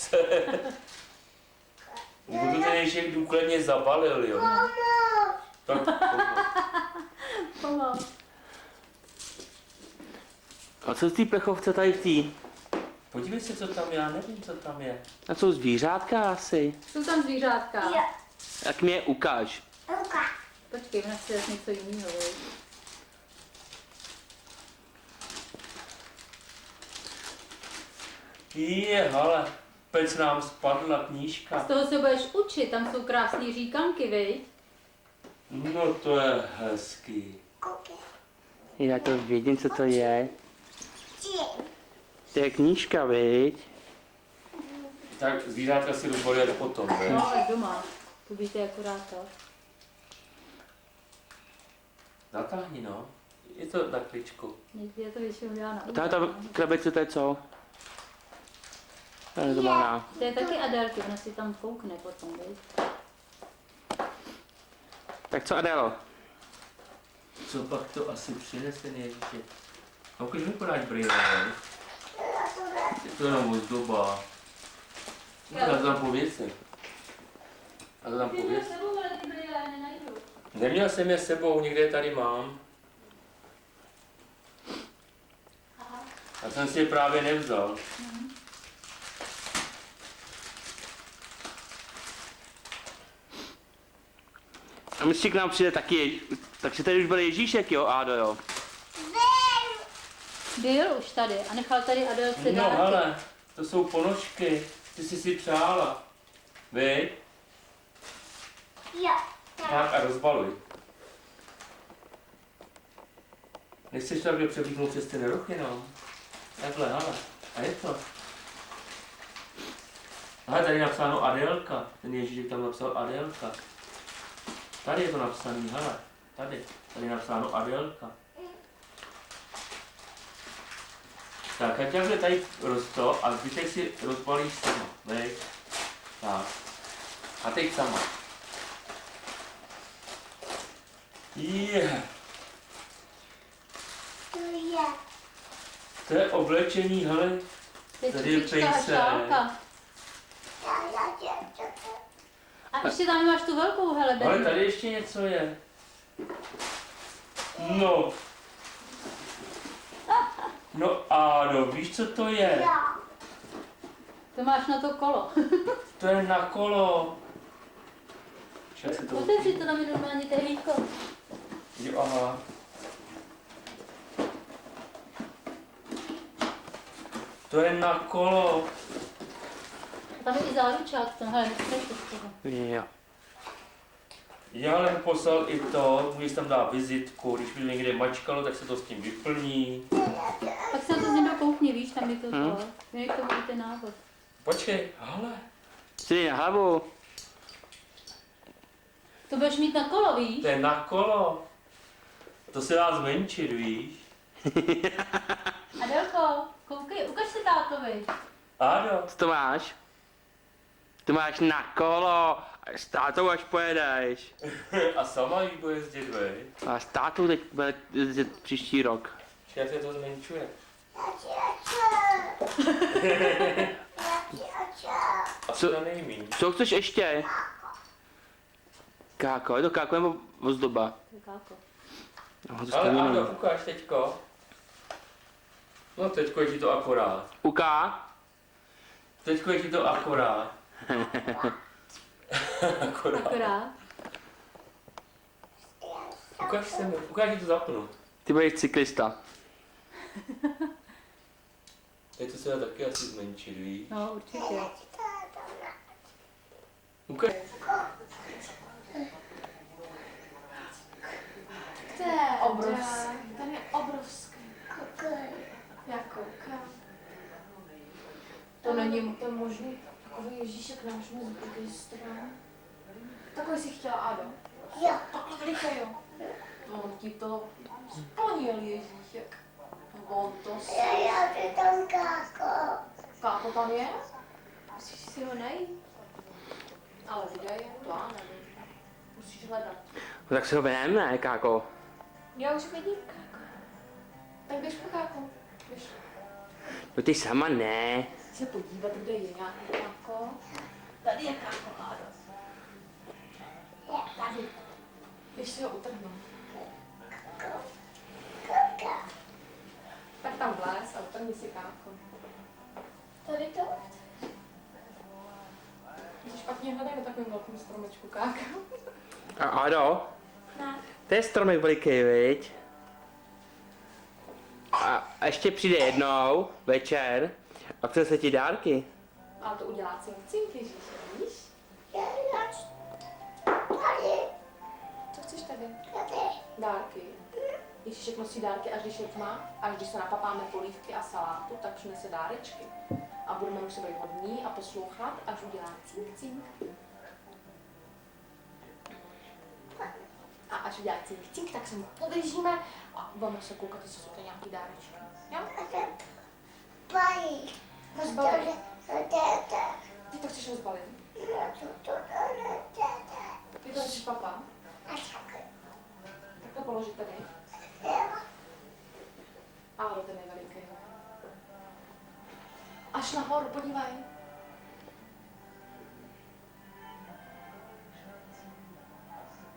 se. Budu ten ježek důkladně zabalil, jo. Tak, Pomal. A co z té plechovce tady v té? podívej se, co tam je, já nevím, co tam je. A jsou zvířátka asi? Jsou tam zvířátka. Tak mi je ukáž. Počkej, ona chce dát něco jiného, viď? Hele, pec nám spadla knížka. Z toho se budeš učit, tam jsou krásné říkanky, viď? No to je hezký. Já to vědím, co to je. To je knížka, viď? Tak zvířátka si rozbalí až potom, ne? No, ale doma. To víte akorát to. Natáhni, no. Je to na kličku. Někdy je to většinou dělá na Tahle ta krabice, to je co? To je nezabavná. To je taky Adelky, ona si tam koukne potom, viď? Tak co Adelo? Co pak to asi přinese ježíši? A ukáž mi podáš brýle, ne? Je to jenom ozdoba. Já to tam pověsím. Já to tam pověsím. Neměl jsem je s sebou, někde je tady mám. Já jsem si je právě nevzal. A myslíš, k nám přijde taky, takže tady už byl Ježíšek, jo, Ádo, jo? Byl už tady a nechal tady Adelce No dárky. hele, to jsou ponožky, ty jsi si přála. Vy? Tak a rozbaluj. Nechceš takhle přebíknout přes ty nerochy, no? Takhle, hele. A je to. Aha, tady je napsáno Adelka. Ten Ježíšek tam napsal Adelka. Tady je to napsané, hele. Tady. Tady je napsáno Adelka. Tak a takhle tady rosto a zbytek si rozbalíš sama, veď? Tak. A teď sama. To je oblečení, hele. Teď Tady je čepička a pejsek. šálka. A ještě tam máš tu velkou, hele, Ale Benny. tady ještě něco je. No. No ano, víš, co to je? To máš na to kolo. To je na kolo. Jak se to Otevři to, tam je normálně tehlíko. Jo, aha. To je na kolo. A tam je i záručák, tam, hele, nechceš to z toho. Jo. Jan poslal i to, můžeš tam dát vizitku, když by někde mačkalo, tak se to s tím vyplní. Tak se na to z něho koukni, víš, tam je to to. Jak to bude ten návod. Počkej, hele. Jsi na hlavu. To budeš mít na kolo, víš? To je na kolo. To se dá zmenšit, víš? Adelko, koukej, ukaž se tátovi. Ádo. Co to máš? To máš na kolo. A s tátou až pojedeš. A sama jí bude jezdit, vej. A s tátou teď bude jezdit příští rok. Jak se to zmenšuje? A co na nejmíň? Co chceš ještě? Káko, je to káko nebo ozdoba? To je káko. No, to Ale stejně Ádo, není. ukáž teďko. No teďko je ti to akorát. Uká? Teďko je ti to akorát. Akorát. Akorát. Ukáž se mi, ukáž, ti to zapnout. Ty budeš cyklista. Teď to se dá taky asi zmenšit, víš? No, určitě. Ukáž. To je obrovský. Ten je obrovský. Já koukám. To není to možný. Takový Ježíšek náš moc druhý stran. Takový si chtěla, Ado? Jo. Takhle veliký, jo. On ti to splnil, Ježíšek. On to si... Káko tam je? Musíš si ho najít. Ale kde je? To já nevím. Musíš hledat. No tak se ho vem, ne, káko? Já už vidím, káko. Tak běž po káku. Běž. No ty sama ne. se podívat, kde je nějaký káko. Tady je káko, Ádo. Tady. Když si ho utrhnu. Tak tam vlez a utrhni si káko. Tady to? To špatně hledají na takovém velkém stromečku káka. A Ado, Ne. to je stromek veliký, viď? A ještě přijde jednou, večer, a chce se ti dárky. Ale to udělá cink, Ježíš, víš? Co chceš tady? Dárky. Ježíšek nosí dárky, až když je tma, až když se napapáme polívky a salátu, tak přinese dárečky. A budeme muset být hodní a poslouchat, až udělá cink. A až udělá cink, tak se mu podržíme a budeme se koukat, jestli jsou to nějaký dárečky. Jo? Rozbalit. Ty to chceš rozbalit? Ty to chceš papa? Tak to položit tady. Áro, ten je veliký. Až nahoru, podívej.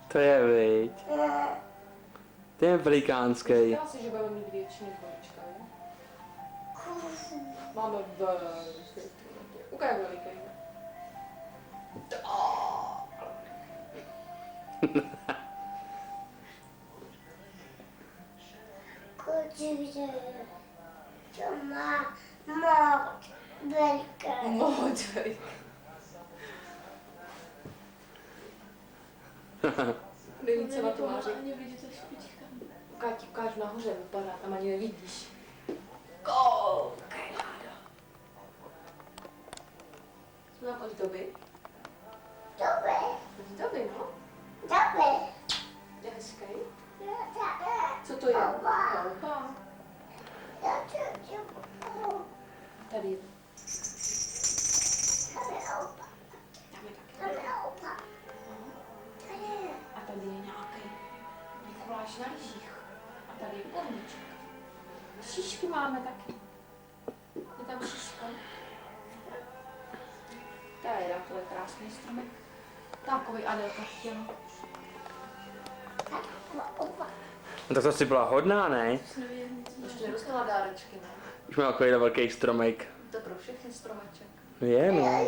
To je, viď? To je velikánský. Myslela si, že budeme mít větší než volička, jo? Máme veliký. Ukáž veliký. To má moc velké. Moc veliký. Neví, co na to má říct. Ani vidět, ta špička. Ukáž nahoře, vypadá, tam ani nevidíš. Koukej, Ádo. Co tam ozdoby? Ozdoby, no. Je hezký. Co to je? Loupa. Tady je. Tam je taky. A tady je nějaký Mikuláš na lyžích. A tady je koníček. Šišky máme taky. Je tam šiška. Tady, to je krásný stromek. Takový Adelka chtěla. Tak to si byla hodná, ne? Ještě nedostala dárečky, ne? Už má takový velký stromek. To je pro všechny stromeček. Je, no.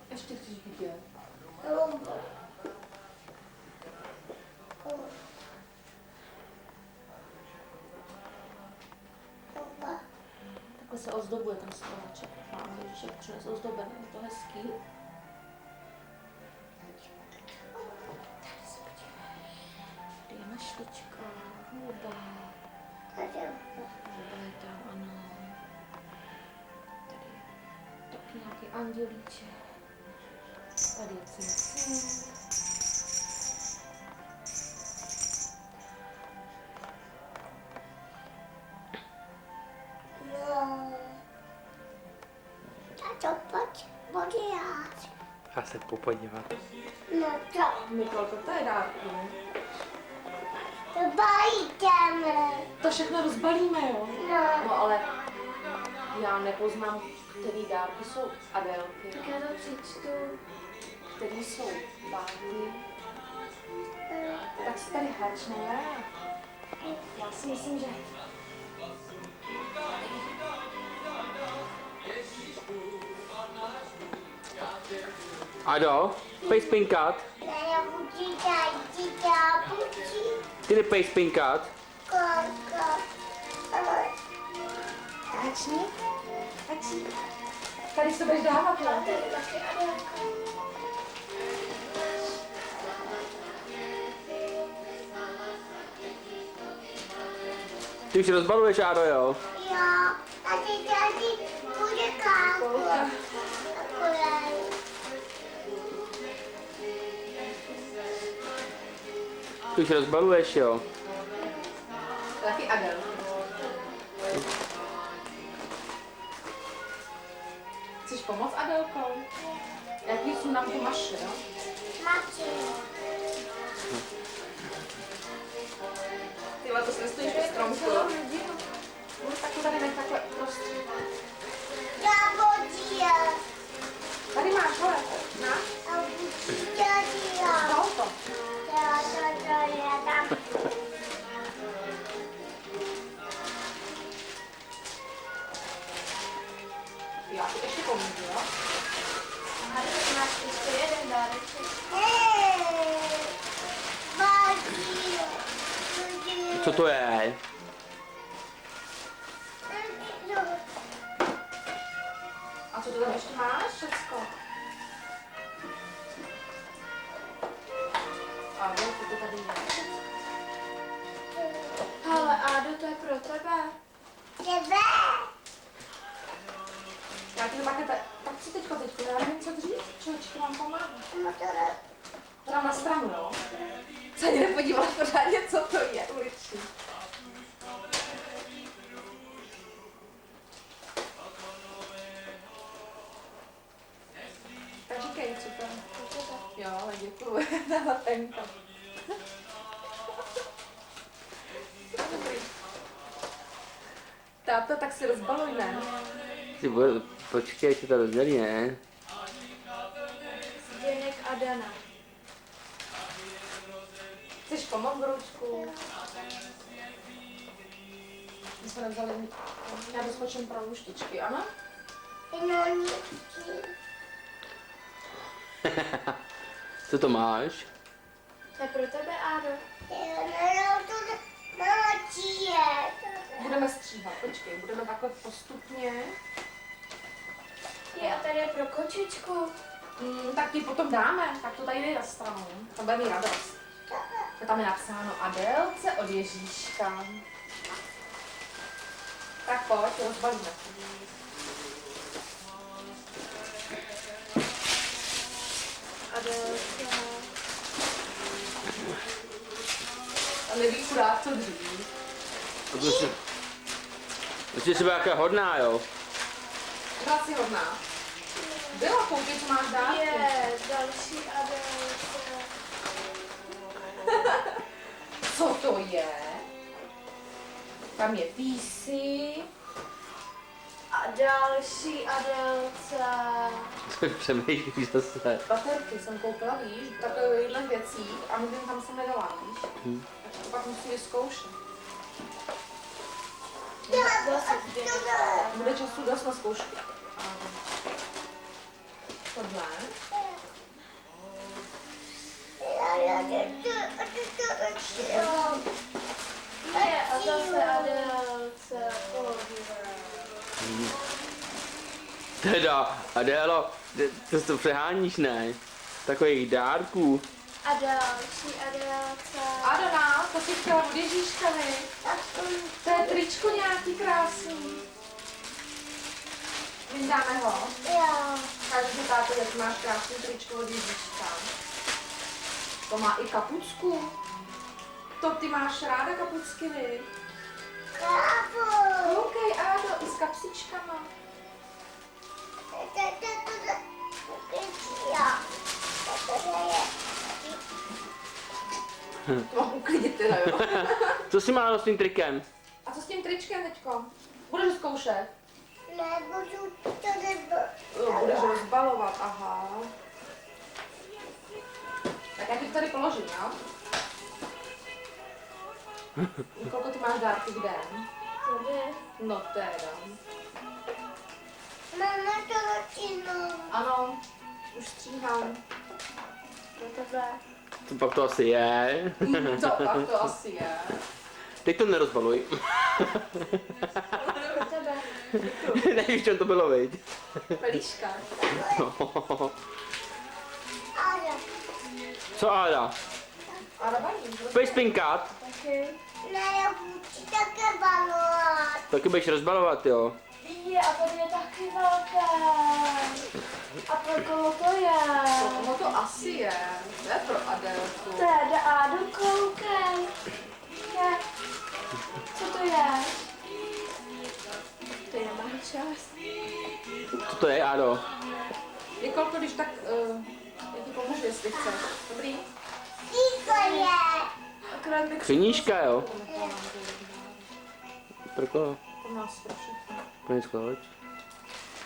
Ještě chceš vidět. Takhle se ozdobuje ten stromeček. Máme Ježíšek přines ozdobený, je to hezký. Tady se podívej. Tady je mašlička, houba. Houba je tam, ano. Tady je taky nějaký andělíček. Tady je cink. Já se popodívat. Mikolko, to je dárku. Bajíte. To všechno rozbalíme, jo? No. No ale já nepoznám, který dárky jsou Adélky, Já to přečtu. který jsou Báty. Tak si tady háčneme. Já si myslím, že... Ado, pej spinkat. Ty nepej spinkat. Háčni? Háčni? Tady se budeš dávat, jo? Ty už rozbaluješ, Ádo, jo? Jo, tady bude kávu. Ty už rozbaluješ, jo? Taky Adel. Chceš pomoct Adelkou? Jaký jsou nám tu mašly, jo? Tyhle, to si nestojíš ve stromku, jo? Tak to tady nech takhle prostě. Jabodia. Tady máš, hele, na. Jabodia. Dal to. Já ti ještě pomůžu, jo? A tady máš ještě jeden dáreček. Co to je? A co to tam ještě máš, všecko? A jo, co to tady je? Hele, Ádo, to je pro tebe. Tebe? Já ti to pak tak si teďko, já nevím, co dřív, čočky mám pomáhat. To dám na stranu, jo? Se ani nepodívala pořádně, co to je, uličí. Tak říkej, co to je. Jo, ale děkuju, tahle penka. Táto, tak si rozbaluj, ne? Počkej, se to rozdělí, ne? Zdeněk a Dana. Chceš pomoct, Broučku? My jsme nevzali, já doskočím pro luštičky, ano? Co to máš? To je pro tebe, Ádo. Budeme stříhat, počkej, budeme takhle postupně. Je, a tady je pro kočičku. Tak ti potom dáme, tak to tady jde na stranu. To bude mi radost. Tam je napsáno Adélce od Ježíška. Tak pojď, rozbalíme. Adélka. A neví chudák, co dřív. Jsi sebe jaká hodná, jo? Byla si hodná. Byla koukej, co máš dát. Je, další Adélka. Co to je? Tam je písy. A další Adélka. Přemýšlíš zase. Baterky jsem koupila, víš, takovýchhle věcí a my tam jsem nedala, víš. Tak to pak musí vyzkoušet. Bude času dost na zkoušky. Tohle. Je, a zase Adélce. Teda, Adélo, to přeháníš, ne? Takových dárků. A další Adélka. Adana, to si chtěla od Ježíška, ne? To je tričko nějaký krásný. Vyndáme ho. Jo. Každý táto, jak máš krásný tričko od Ježíška. To má i kapucku. To ty máš ráda kapucky, ne? Kápu. Koukej, Ádo, i s kapsičkama. Mám uklidit teda, jo. Co si málo s tím trikem? A co s tím tričkem teďko? Budeš zkoušet? Nebudu to Jo, budeš rozbalovat, aha. Tak já ti to tady položím, jo? Kolko ty máš dárky v den? No teda. Mama to začíná. Ano, už stříhám. Pro tebe. To pak to asi je. Co pak to asi je? Teď to nerozbaluj. Pro tebe. Nevíš, čem to bylo, viď? Pelíška. Áda. Co, Áda? A baví. Pojď spinkat. Taky. Ne, já budu také balovat. Taky budeš rozbalovat, jo. Je, a tady je taky velké. A pro koho to je? No to asi je. To je pro Adélku. Teda Ádu, koukej. Je. Co to je? To je nemá čas. Co to je, Ádo? Je kolko, když tak, já ti pomůžu, jestli chceš. Dobrý? Ticho je. Akorát bych Křiníčka, jo. Pro koho? To nás pro všechno. Pro něco,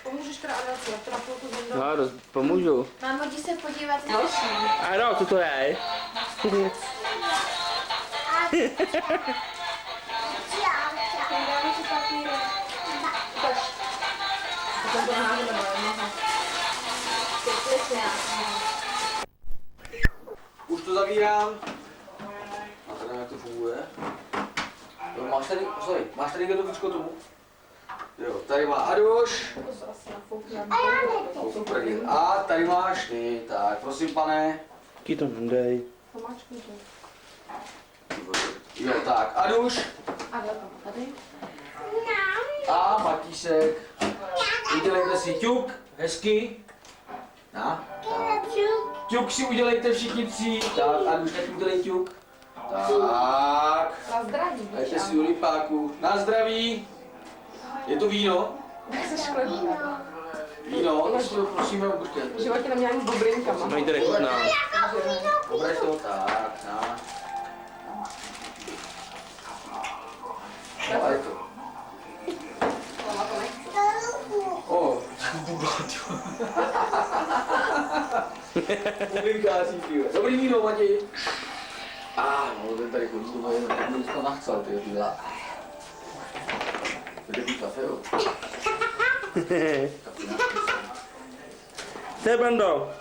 Pomůžeš teda Adelce, já teda chvilku zem No, pomůžu. Mámo, jdi se podívat na další. Ano, co to je? Dáme si papíry. Ukaž. To to náhodou nemá. Už to zavírám. A tady jak to funguje. Jo, máš tady gotovíčko tomu? Jo, tady má Aduš. Super. A tady máš ty, tak prosím pane. Jaký to dej. Pomáčkuj to. Jo, tak Aduš. Adelka tady. A Matísek. Udělejte si ťuk, hezky. Na, tak. Ťuk si udělejte všichni tři. Tak, Aduš, tak udělej ťuk. Tak. Na zdraví. Dajte si ulipáku. Na zdraví. Je to víno? Jsi škledný. Víno, to si to prosíme obrtět. V životě neměla ani s bubrinkama. Mají tady chutná. Obrať to, tak, na. Ale to. O, bublinkáři, tyhle. Dobrý víno, Matěj. No, ten tady chodí, to je to nachcal, tyhle. Jde pít kafe, jo? Co je, Brando?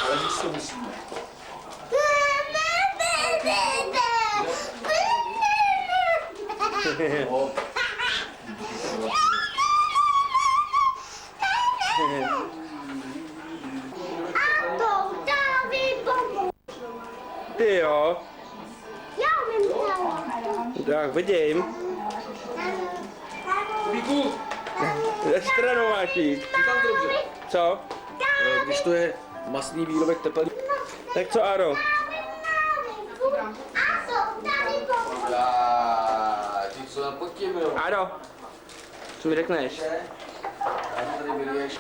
Ale víc to musíme. No. Ty jo. Tak, vidím. Víku, Ze stranu máš jít. říkám to dobře. Co? Když to je masný výrobek tepelný. Tak co, Aro? Ty co nám pod tím, jo? Aro, co mi řekneš? Já tady vyliješ.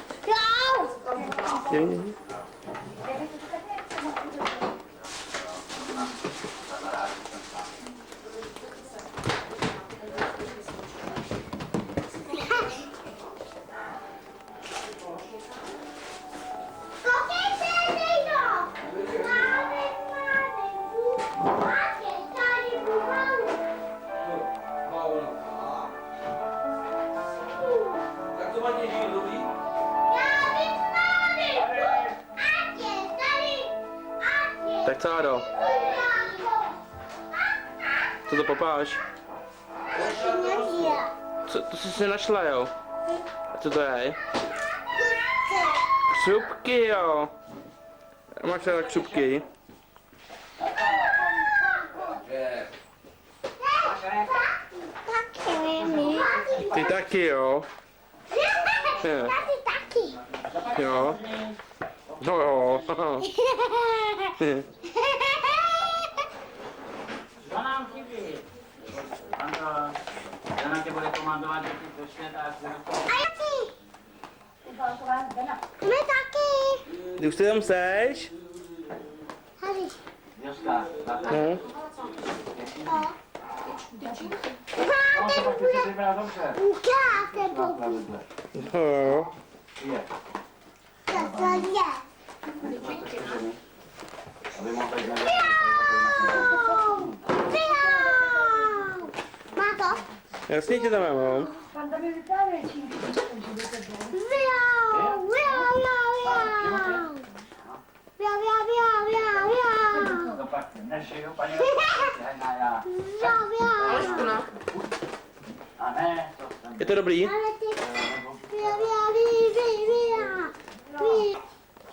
Tak to máte díl, dobrý? Tak co, Aro? Co to popáš? Co, to jsi si našla, jo? A co to je? Křupky, jo. Máš ráda křupky? Ty taky, jo. Jo. No jo. Co nám chybí? Jana tě bude komandovat, že ty do světa a Ty už ty tam seš? Joska, No. on se pak chce vybrat dobře. No jo. Je. Aby mohl být na Jasně tě tam mám. to pak nežiju, paní já. A ne, to jsem... Je to dobrý?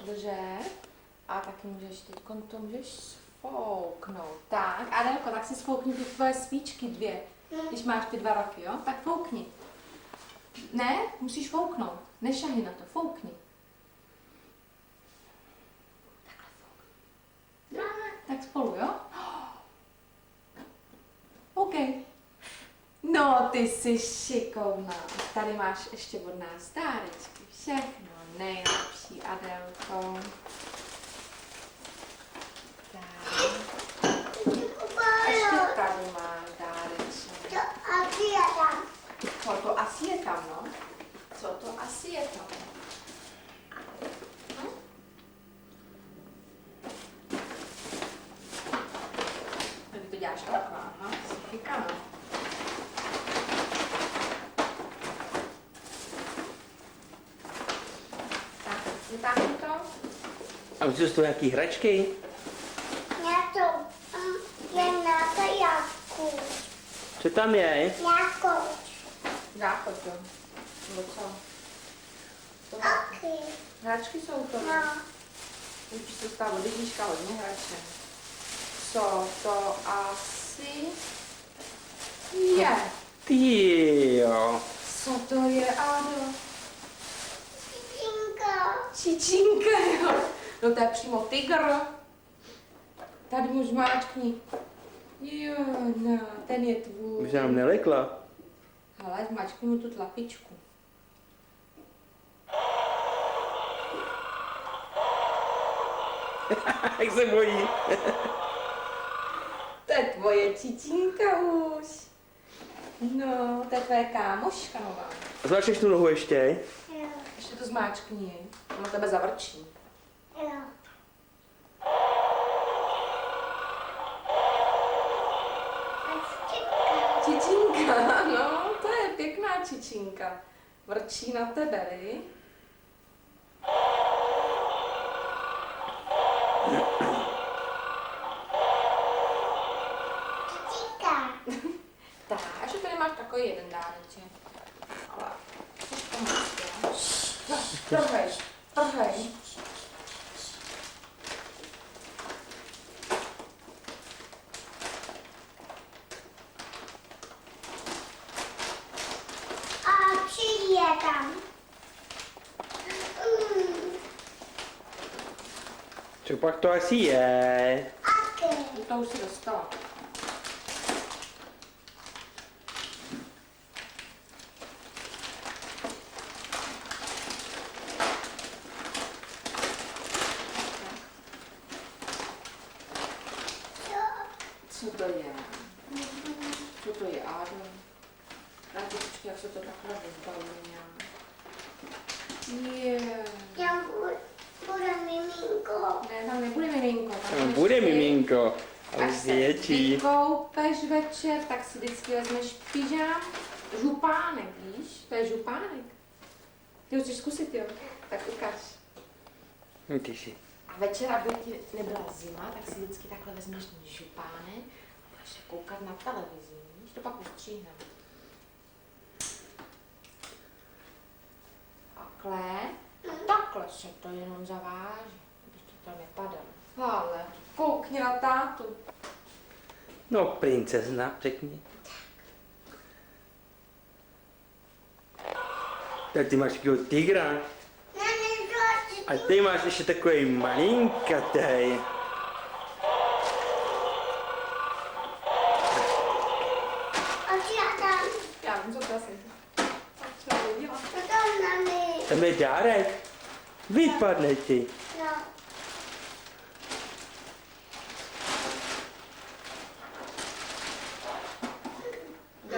Dobře. A taky můžeš teď to můžeš sfouknout. Tak, Adelko, tak si sfoukni ty tvoje svíčky 2. Když máš ty 2 roky, jo? Tak foukni. Ne, musíš fouknout. Nešahy na to, foukni. Takhle foukni. Tak spolu, jo? OK. No, ty jsi šikovná. Tady máš ještě od nás dárečky. Všechno nejlepší, Adelko. Tak. Ještě tady máš dáreček. Co to asi je tam, no? Co to asi je Vytáhni to. A už jsou to nějaký hračky? Něco je na kajaku. Co tam je? Jako Záchod, jo. Nebo co? To taky. hračky jsou to. No. Učí se stát od Ježíška hodně hraček. Co to asi je? Ty jo. Co to je, Ádo? Činka. Čičinka, jo. No to je přímo tygr. Tady mu zmáčkni. Jo, no, ten je tvůj. Už nám nelekla. Hele, zmáčkni mu tu tlapičku. Jak se bojí. To je tvoje čičinka už. No, to je tvoje kámoška nová. Zmáčkneš tu nohu ještě? Jo. Ještě to zmáčkni. Ono tebe zavrčí. Jo. Čičinka, no, to je pěkná čičinka. Vrčí na tebe, vi? Činka. Takže tady máš takový jeden dáreček. Ale chceš pomoct, jo? Trhej, trhej. A přijde tam. Co pak to asi je? Aky. To už si dostala. Co to je? Co to je, Ádo? Rádi, počkej, jak se to takhle vyzbaluje. Je. Já bude miminko. Ne, tam nebude miminko. Tam bude miminko. Ale Až se větší. vykoupeš večer, tak si vždycky vezmeš pyžám, župánek, víš? To je župánek. Ty ho chceš zkusit, jo? Tak ukaž. Ty si. A večer, aby ti nebyla zima, tak si vždycky takhle vezmeš župánek a budeš se koukat na televizi, víš? To pak ustříhneme. Takhle se to jenom zaváže, aby to tam nepadalo. Ale koukni na tátu. No, princezna, řekni. Tak ty máš takového tygra. A ty máš ještě takový malinkatej. A já tam. Já vím, co to asi. Co to udělá? To tam na mě. Tam je dárek. Vypadne ti. No.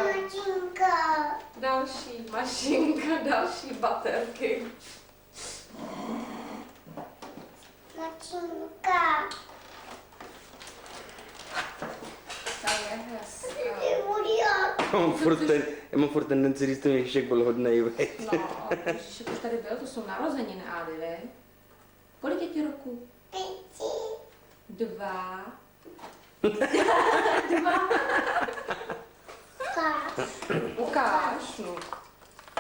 Mačinka. Další mašinka, další baterky. Mačinka. Ta je hezká. Ty budět. Já mám furt tendenci říct, že ten Ježíšek byl hodnej, veď. No, Ježíšek už tady byl, to jsou narozeniny, Ády, vej? Kolik je ti roku? 5. 2. Ukáž, no.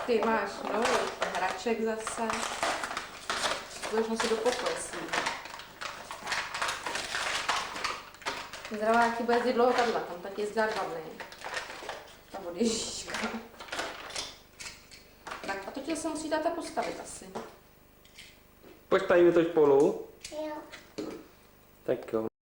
Ty máš nový hraček zase. Budeš nosit do pokoje s ním. Zdravá, jak ti bude jezdit dlouho kadla, tam tak jezdila 2 dny. Tam od Ježíška. Tak a to tě se musí táta postavit asi. Postavíme to spolu? Jo. Tak jo.